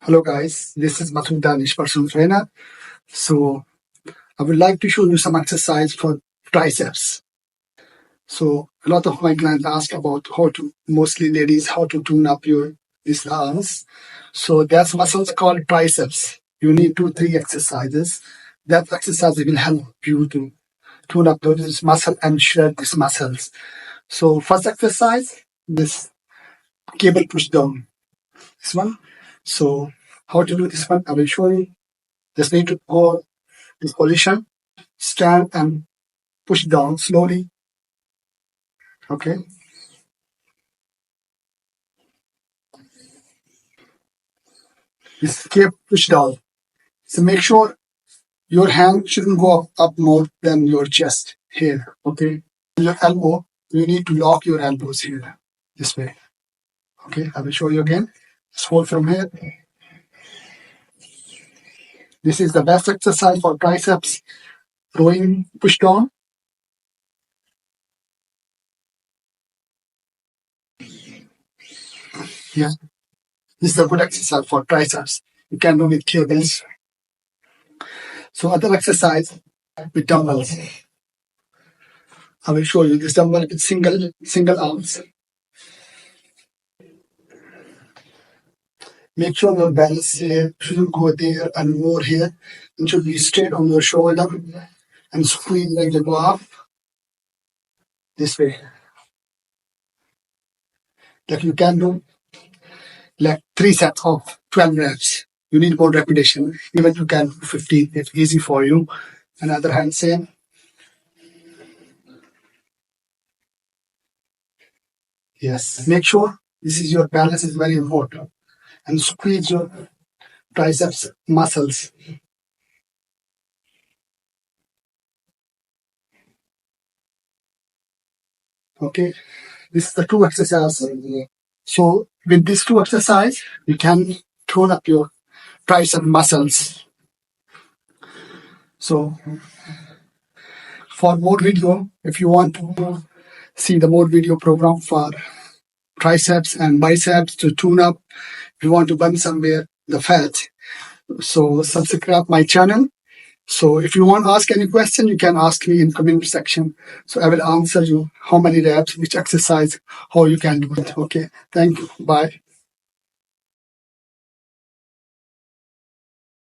Hello guys, this is Masood Danish, personal trainer. So I would like to show you some exercise for triceps. So a lot of my clients ask about mostly ladies, how to tune up these arms. So there's muscles called triceps. You need 2-3 exercises. That exercise will help you to tune up this muscle and shred these muscles. So first exercise, this cable push down. This one. So how to do this one, I will show you. Just need to go this position, stand and push down slowly. Okay. This keep push down. So make sure your hand shouldn't go up more than your chest here. Okay. Your elbow, you need to lock your elbows here. This way. Okay. I will show you again. Just hold from here. This is the best exercise for triceps. Rowing push down. Yeah. This is a good exercise for triceps. You can do with cables. So other exercise with dumbbells. I will show you this dumbbell with single arms. Make sure your balance here shouldn't go there and more here. It should be straight on your shoulder and squeeze like the go up this way. Like you can do like 3 sets of 12 reps. You need more repetition. Even you can do 15. It's easy for you. Another hand same. Yes. Make sure this is your balance is very important. And squeeze your triceps muscles. Okay. This is the 2 exercises. So with these 2 exercises, you can tone up your tricep muscles. So for more video, if you want to see the more video program for triceps and biceps to tune up, if you want to burn somewhere the fat, so subscribe my channel. So if you want to ask any question, you can ask me in comment section. So I will answer you how many reps, which exercise, how you can do it. Okay. Thank you. Bye.